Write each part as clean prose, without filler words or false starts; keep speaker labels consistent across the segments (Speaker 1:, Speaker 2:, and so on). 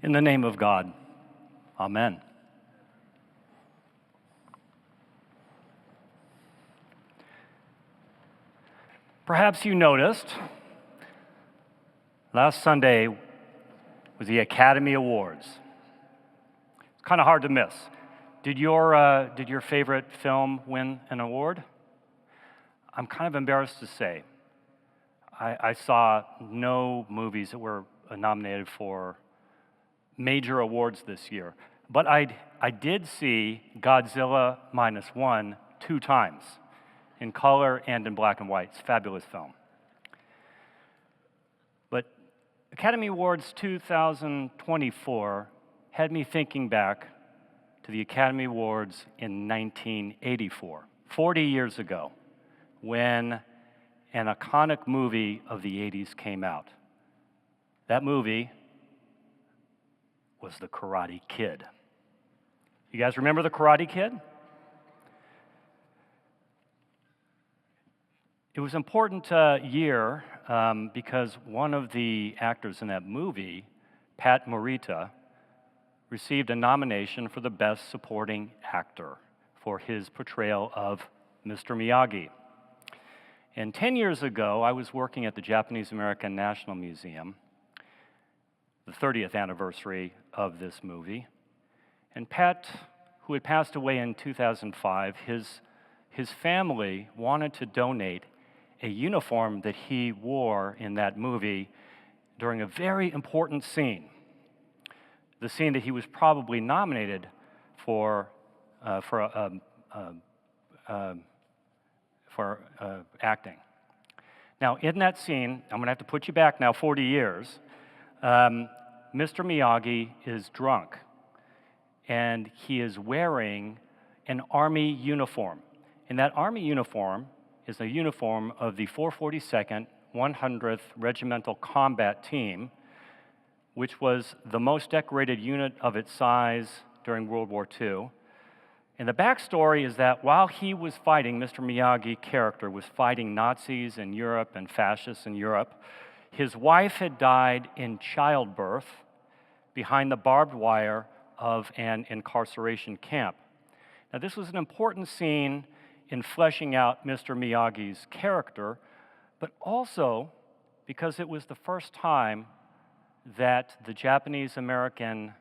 Speaker 1: In the name of God, amen. Perhaps you noticed, last Sunday was the Academy Awards. It's kind of hard to miss. Did your favorite film win an award? I'm kind of embarrassed to say. I saw no movies that were nominated for major awards this year. But I did see Godzilla -1 two times, in color and in black and white. It's a fabulous film. But Academy Awards 2024 had me thinking back to the Academy Awards in 1984, 40 years ago, when an iconic movie of the 80s came out. That movie was The Karate Kid. You guys remember The Karate Kid? It was an important year because one of the actors in that movie, Pat Morita, received a nomination for the Best Supporting Actor for his portrayal of Mr. Miyagi. And 10 years ago, I was working at the Japanese American National Museum, the 30th anniversary of this movie. And Pat, who had passed away in 2005, his family wanted to donate a uniform that he wore in that movie during a very important scene, the scene that he was probably nominated for acting. Now, in that scene, I'm going to have to put you back now 40 years. Mr. Miyagi is drunk, and he is wearing an Army uniform. And that Army uniform is a uniform of the 442nd 100th Regimental Combat Team, which was the most decorated unit of its size during World War II. And the backstory is that while he was fighting, Mr. Miyagi character was fighting Nazis in Europe and fascists in Europe, his wife had died in childbirth behind the barbed wire of an incarceration camp. Now, this was an important scene in fleshing out Mr. Miyagi's character, but also because it was the first time that the Japanese-American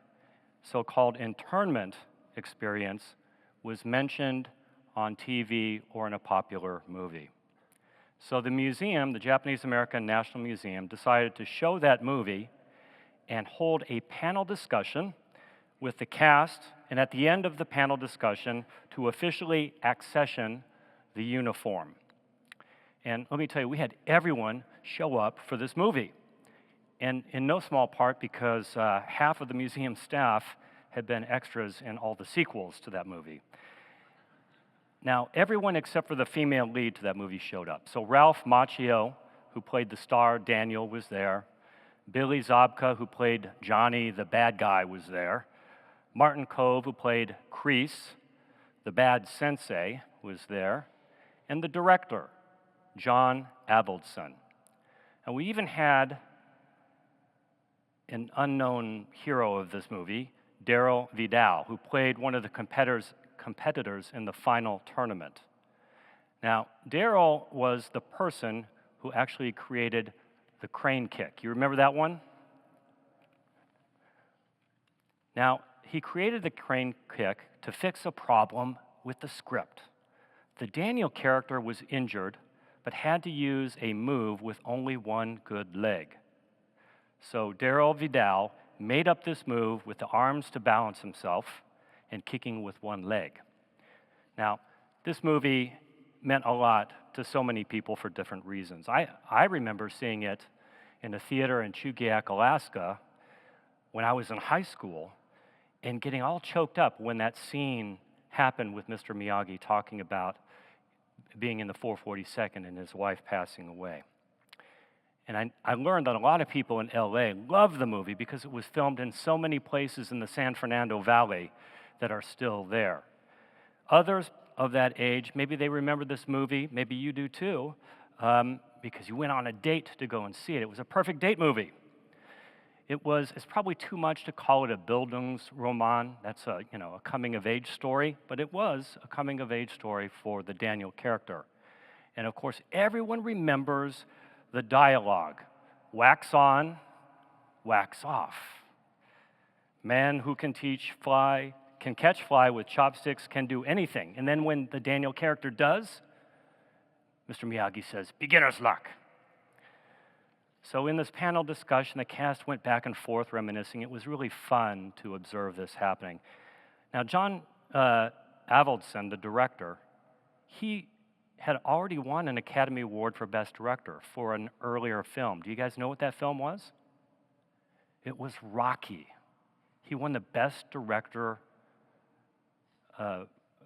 Speaker 1: so-called internment experience was mentioned on TV or in a popular movie. So the museum, the Japanese American National Museum, decided to show that movie and hold a panel discussion with the cast, and at the end of the panel discussion, to officially accession the uniform. And let me tell you, we had everyone show up for this movie. And in no small part because half of the museum staff had been extras in all the sequels to that movie. Now, everyone except for the female lead to that movie showed up. So Ralph Macchio, who played the star Daniel, was there. Billy Zabka, who played Johnny, the bad guy, was there. Martin Kove, who played Kreese, the bad sensei, was there. And the director, John Avildsen. And we even had an unknown hero of this movie, Daryl Vidal, who played one of the competitors in the final tournament. Now, Daryl was the person who actually created the crane kick. You remember that one? Now, he created the crane kick to fix a problem with the script. The Daniel character was injured, but had to use a move with only one good leg. So Daryl Vidal made up this move with the arms to balance himself and kicking with one leg. Now, this movie meant a lot to so many people for different reasons. I remember seeing it in a theater in Chugiak, Alaska, when I was in high school, and getting all choked up when that scene happened with Mr. Miyagi talking about being in the 442nd and his wife passing away. And I learned that a lot of people in LA loved the movie because it was filmed in so many places in the San Fernando Valley that are still there. Others of that age, maybe they remember this movie, maybe you do too, because you went on a date to go and see it. It was a perfect date movie. It's probably too much to call it a Bildungsroman. That's a coming-of-age story, but it was a coming-of-age story for the Daniel character. And of course, everyone remembers the dialogue: wax on, wax off. Man who can catch fly with chopsticks, can do anything. And then when the Daniel character does, Mr. Miyagi says, beginner's luck. So in this panel discussion, the cast went back and forth reminiscing. It was really fun to observe this happening. Now, John Avildsen, the director, he had already won an Academy Award for Best Director for an earlier film. Do you guys know what that film was? It was Rocky. He won the Best Director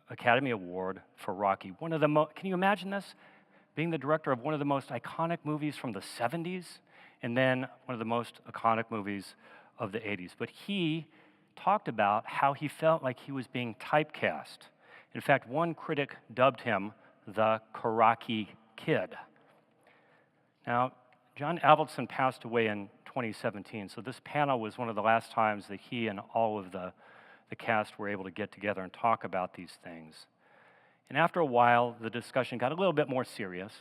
Speaker 1: Academy Award for Rocky. Can you imagine this? Being the director of one of the most iconic movies from the 70s, and then one of the most iconic movies of the 80s. But he talked about how he felt like he was being typecast. In fact, one critic dubbed him the Karate Kid. Now, John Avildsen passed away in 2017, so this panel was one of the last times that he and all of the cast were able to get together and talk about these things. And after a while, the discussion got a little bit more serious,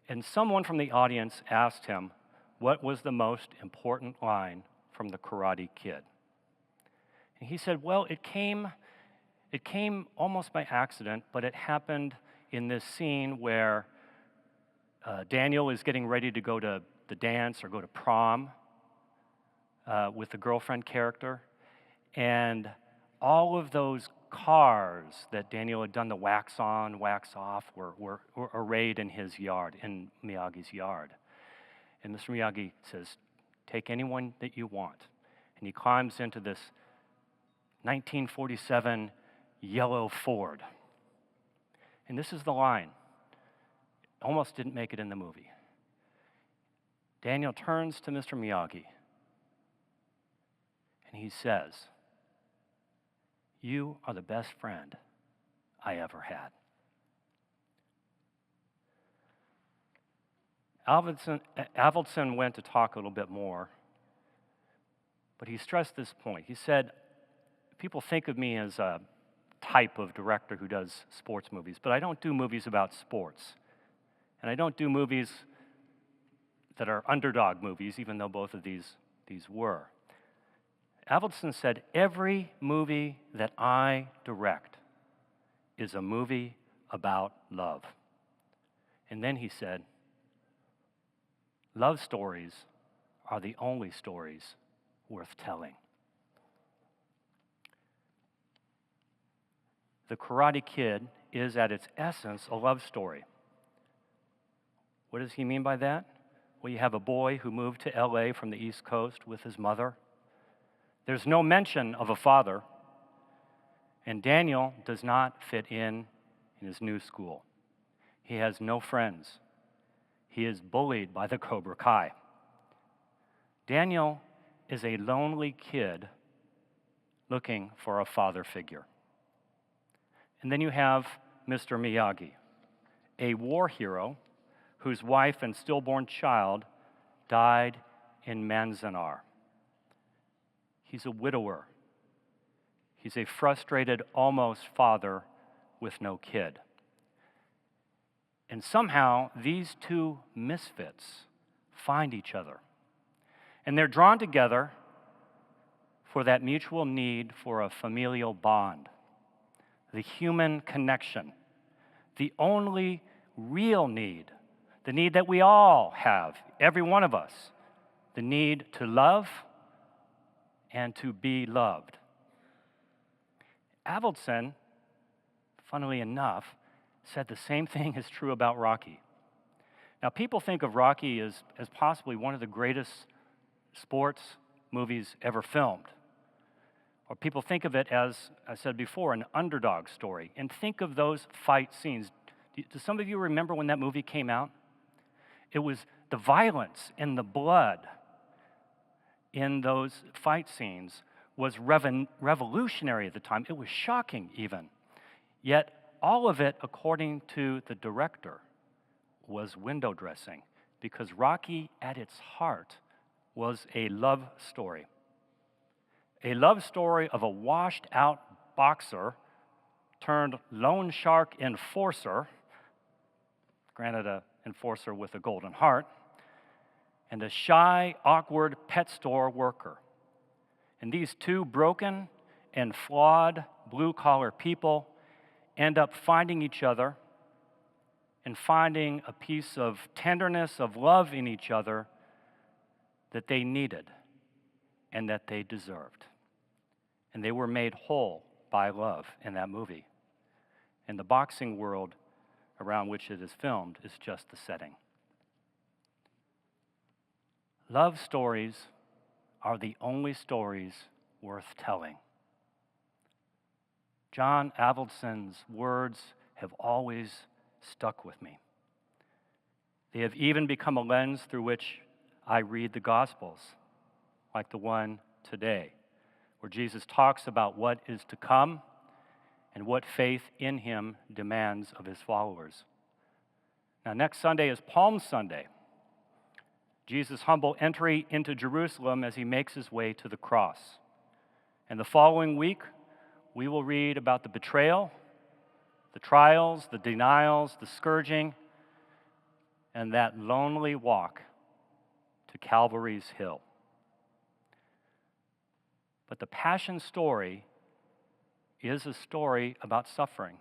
Speaker 1: and someone from the audience asked him what was the most important line from the Karate Kid. And he said, well, it came almost by accident, but it happened in this scene where Daniel is getting ready to go to the dance or go to prom with the girlfriend character, and all of those cars that Daniel had done the wax on, wax off were arrayed in his yard, in Miyagi's yard. And Mr. Miyagi says, take anyone that you want. And he climbs into this 1947 yellow Ford. And this is the line. Almost didn't make it in the movie. Daniel turns to Mr. Miyagi and he says, you are the best friend I ever had. Avildsen went to talk a little bit more, but he stressed this point. He said, people think of me as a type of director who does sports movies, but I don't do movies about sports. And I don't do movies that are underdog movies, even though both of these were. Avildsen said, every movie that I direct is a movie about love. And then he said, love stories are the only stories worth telling. The Karate Kid is at its essence a love story. What does he mean by that? Well, you have a boy who moved to LA from the East Coast with his mother. There's no mention of a father, and Daniel does not fit in his new school. He has no friends. He is bullied by the Cobra Kai. Daniel is a lonely kid looking for a father figure. And then you have Mr. Miyagi, a war hero whose wife and stillborn child died in Manzanar. He's a widower. He's a frustrated, almost father with no kid. And somehow, these two misfits find each other. And they're drawn together for that mutual need for a familial bond, the human connection, the only real need, the need that we all have, every one of us, the need to love and to be loved. Avildsen, funnily enough, said the same thing is true about Rocky. Now, people think of Rocky as possibly one of the greatest sports movies ever filmed. Or people think of it as, I said before, an underdog story. And think of those fight scenes. Do some of you remember when that movie came out? It was the violence and the blood in those fight scenes was revolutionary at the time. It was shocking even. Yet all of it, according to the director, was window dressing, because Rocky at its heart was a love story. A love story of a washed out boxer turned loan shark enforcer, granted an enforcer with a golden heart, and a shy, awkward pet store worker. And these two broken and flawed blue-collar people end up finding each other and finding a piece of tenderness, of love in each other that they needed and that they deserved. And they were made whole by love in that movie. And the boxing world around which it is filmed is just the setting. Love stories are the only stories worth telling. John Avildsen's words have always stuck with me. They have even become a lens through which I read the Gospels, like the one today, where Jesus talks about what is to come and what faith in him demands of his followers. Now, next Sunday is Palm Sunday, Jesus' humble entry into Jerusalem as he makes his way to the cross. And the following week, we will read about the betrayal, the trials, the denials, the scourging, and that lonely walk to Calvary's hill. But the Passion story is a story about suffering.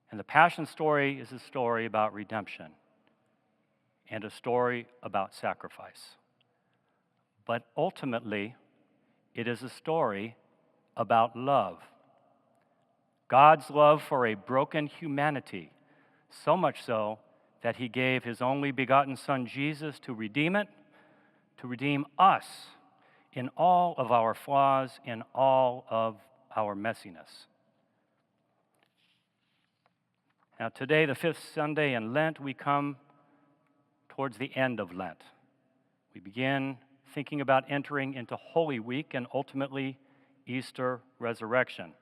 Speaker 1: And the Passion story is a story about redemption and a story about sacrifice. But ultimately, it is a story about love. God's love for a broken humanity, so much so that he gave his only begotten Son, Jesus, to redeem it, to redeem us in all of our flaws, in all of our messiness. Now, today, the fifth Sunday in Lent, we come towards the end of Lent. We begin thinking about entering into Holy Week and ultimately Easter resurrection.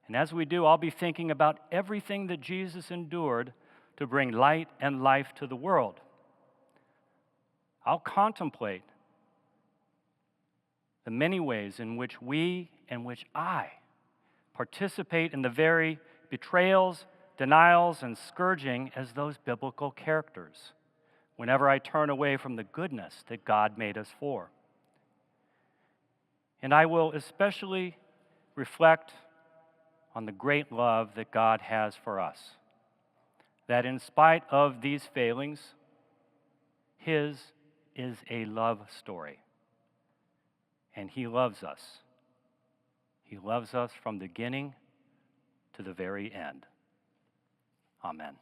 Speaker 1: And as we do, I'll be thinking about everything that Jesus endured to bring light and life to the world. I'll contemplate the many ways in which we and which I participate in the very betrayals, denials, and scourging as those biblical characters whenever I turn away from the goodness that God made us for. And I will especially reflect on the great love that God has for us, that in spite of these failings, his is a love story. And he loves us. He loves us from the beginning to the very end. Amen.